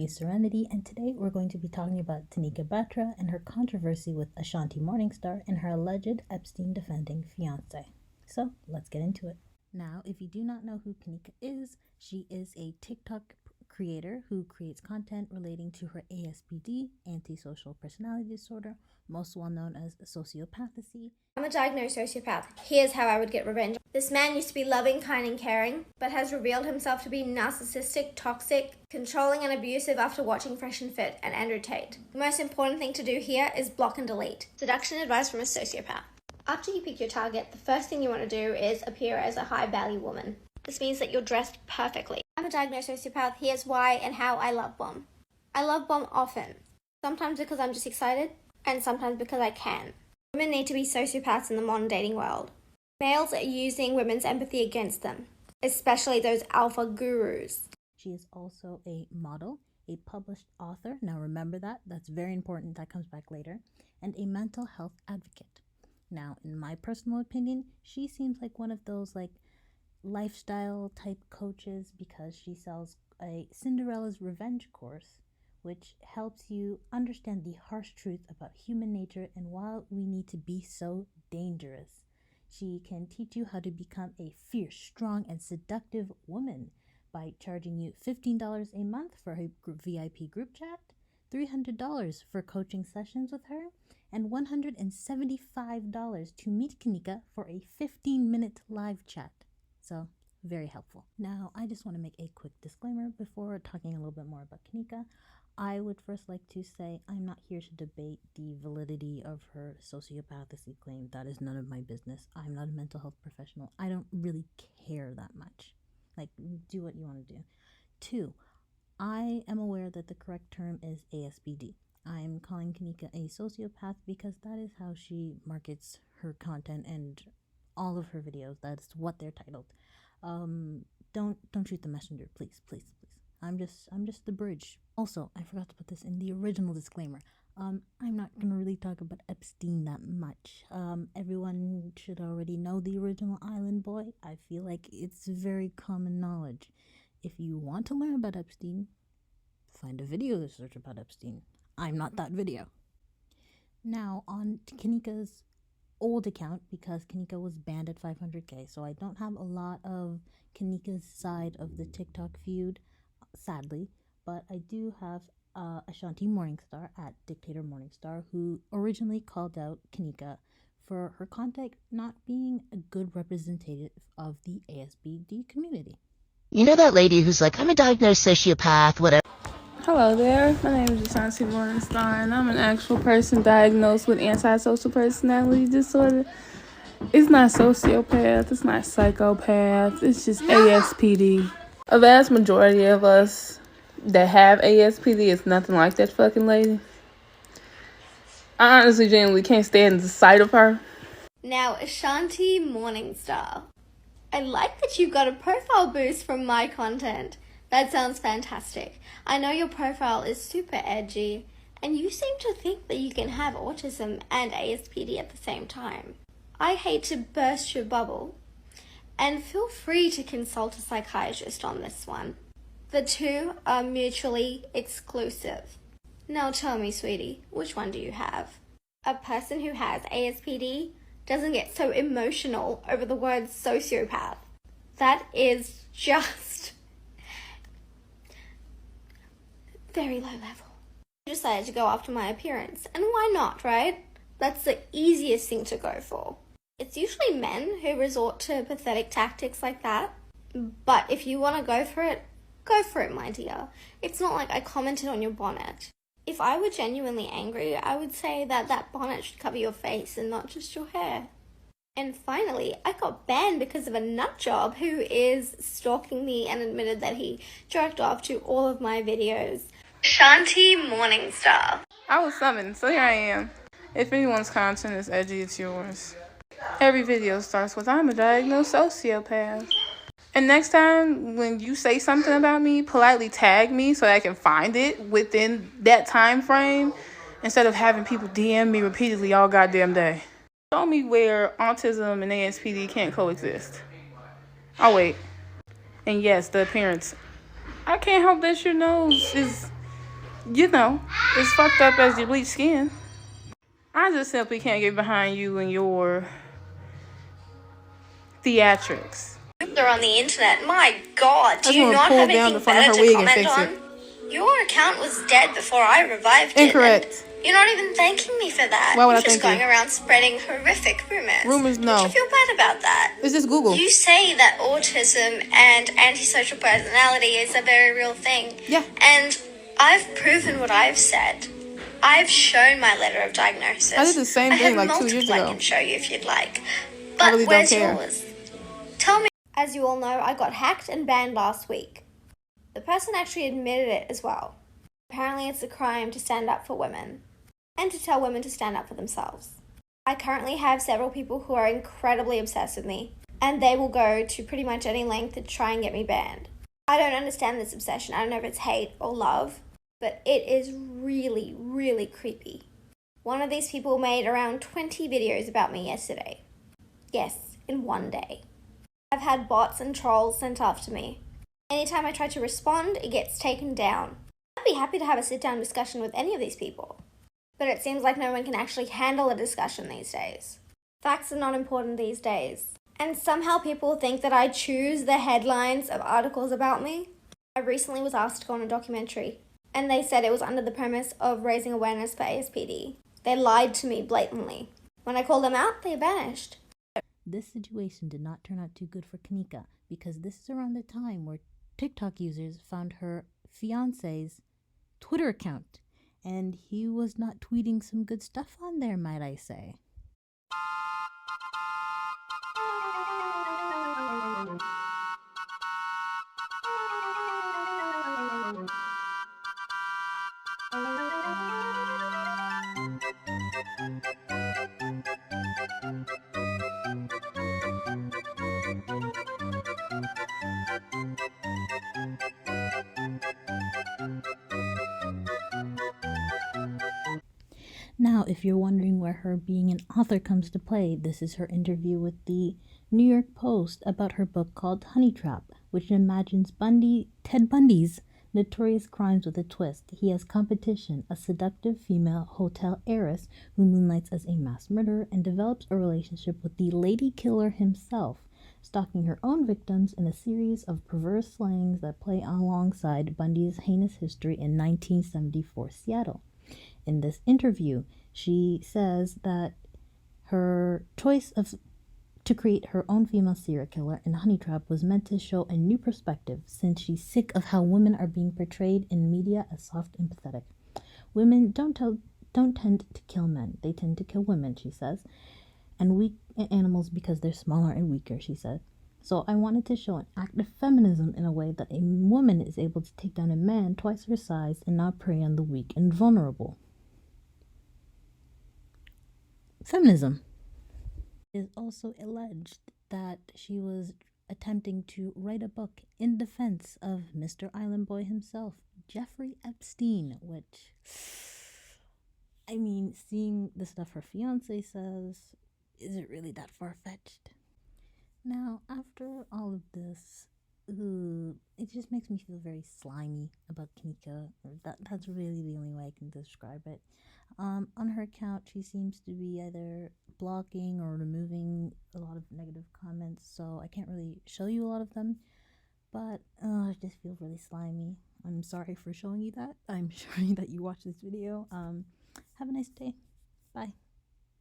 is Serenity, and today we're going to be talking about Kanika Batra and her controversy with Ashanti Morningstar and her alleged Epstein-defending fiance. So, let's get into it. Now, if you do not know who Kanika is, she is a TikTok creator who creates content relating to her ASPD, antisocial personality disorder, most well known as sociopathy. I'm a diagnosed sociopath. Here's how I would get revenge. This man used to be loving, kind, and caring, but has revealed himself to be narcissistic, toxic, controlling, and abusive after watching Fresh and Fit and Andrew Tate. The most important thing to do here is block and delete. Seduction advice from a sociopath. After you pick your target, the first thing you want to do is appear as a high-value woman. This means that you're dressed perfectly. I'm a diagnosed sociopath. Here's why and how I love bomb. I love bomb often. Sometimes because I'm just excited, and sometimes because I can. Women need to be sociopaths in the modern dating world. Males are using women's empathy against them, especially those alpha gurus. She is also a model, a published author, now remember that's very important, that comes back later, and a mental health advocate. Now, in my personal opinion, she seems like one of those lifestyle type coaches because she sells a Cinderella's Revenge course, which helps you understand the harsh truth about human nature and why we need to be so dangerous. She can teach you how to become a fierce, strong, and seductive woman by charging you $15 a month for a VIP group chat, $300 for coaching sessions with her, and $175 to meet Kanika for a 15-minute live chat. So, very helpful. Now, I just want to make a quick disclaimer before talking a little bit more about Kanika. I would first like to say I'm not here to debate the validity of her sociopathy claim. That is none of my business. I'm not a mental health professional. I don't really care that much. Do what you want to do. 2, I am aware that the correct term is ASPD. I'm calling Kanika a sociopath because that is how she markets her content and all of her videos. That's what they're titled. Don't shoot the messenger, please. I'm just the bridge. Also, I forgot to put this in the original disclaimer. I'm not gonna really talk about Epstein that much. Everyone should already know the original Island Boy. I feel like it's very common knowledge. If you want to learn about Epstein, find a video to search about Epstein. I'm not that video. Now, on Kanika's old account, because Kanika was banned at 500k, so I don't have a lot of Kanika's side of the TikTok feud, sadly, but I do have Ashanti Morningstar at Dictator Morningstar, who originally called out Kanika for her content not being a good representative of the ASBD community. You know that lady who's like, I'm a diagnosed sociopath, whatever. Hello there, my name is Ashanti Morningstar, and I'm an actual person diagnosed with antisocial personality disorder. It's not sociopath, it's not psychopath, it's just ASPD. A vast majority of us that have ASPD is nothing like that fucking lady. I honestly genuinely can't stand the sight of her. Now, Ashanti Morningstar. I like that you got a profile boost from my content. That sounds fantastic. I know your profile is super edgy, and you seem to think that you can have autism and ASPD at the same time. I hate to burst your bubble, and feel free to consult a psychiatrist on this one. The two are mutually exclusive. Now tell me, sweetie, which one do you have? A person who has ASPD doesn't get so emotional over the word sociopath. That is just very low level. I decided to go after my appearance, and why not, right? That's the easiest thing to go for. It's usually men who resort to pathetic tactics like that, but if you want to go for it, my dear. It's not like I commented on your bonnet. If I were genuinely angry, I would say that bonnet should cover your face and not just your hair. And finally, I got banned because of a nutjob who is stalking me and admitted that he jerked off to all of my videos. Ashanti Morningstar. I was summoned, so here I am. If anyone's content is edgy, it's yours. Every video starts with, I'm a diagnosed sociopath. And next time when you say something about me, politely tag me so I can find it within that time frame instead of having people DM me repeatedly all goddamn day. Show me where autism and ASPD can't coexist. I'll wait. And yes, the appearance. I can't help that your nose is you know, it's fucked up as you bleach skin. I just simply can't get behind you and your theatrics. They're on the internet. My God, do I just you want to not pull have down anything the front of better her to wig and comment fix on? it. Your account was dead before I revived it. Incorrect. You're not even thanking me for that. Why would You're I just thank going you? around spreading horrific rumors. Rumors, no. Don't you feel bad about that? It's just Google. You say that autism and antisocial personality is a very real thing. Yeah. And I've proven what I've said. I've shown my letter of diagnosis. I did the same I thing have like 2 years multiple I ago. can show you if you'd like. I But really don't where's care. yours? Tell me. As you all know, I got hacked and banned last week. The person actually admitted it as well. Apparently it's a crime to stand up for women and to tell women to stand up for themselves. I currently have several people who are incredibly obsessed with me, and they will go to pretty much any length to try and get me banned. I don't understand this obsession. I don't know if it's hate or love, but it is really, really creepy. One of these people made around 20 videos about me yesterday. Yes, in one day. I've had bots and trolls sent after me. Anytime I try to respond, it gets taken down. I'd be happy to have a sit-down discussion with any of these people, but it seems like no one can actually handle a discussion these days. Facts are not important these days, and somehow people think that I choose the headlines of articles about me. I recently was asked to go on a documentary, and they said it was under the premise of raising awareness for ASPD. They lied to me blatantly. When I called them out, they vanished. This situation did not turn out too good for Kanika, because this is around the time where TikTok users found her fiance's Twitter account, and he was not tweeting some good stuff on there, might I say. Now, if you're wondering where her being an author comes to play, this is her interview with the New York Post about her book called Honey Trap, which imagines Ted Bundy's notorious crimes with a twist. He has competition, a seductive female hotel heiress who moonlights as a mass murderer and develops a relationship with the lady killer himself, stalking her own victims in a series of perverse slangs that play alongside Bundy's heinous history in 1974 Seattle. In this interview, she says that her choice to create her own female serial killer in Honey Trap was meant to show a new perspective, since she's sick of how women are being portrayed in media as soft and pathetic. Women don't tend to kill men; they tend to kill women, she says, and weak animals because they're smaller and weaker, she said. So I wanted to show an act of feminism in a way that a woman is able to take down a man twice her size and not prey on the weak and vulnerable. Feminism. It is also alleged that she was attempting to write a book in defense of Mr. Island Boy himself, Jeffrey Epstein, which, I mean, seeing the stuff her fiance says, is it really that far-fetched? Now, after all of this, it just makes me feel very slimy about Kanika. That's really the only way I can describe it. On her account, she seems to be either blocking or removing a lot of negative comments, so I can't really show you a lot of them, but I just feel really slimy. I'm sorry for showing you that. I'm sorry that you watched this video. Have a nice day. Bye.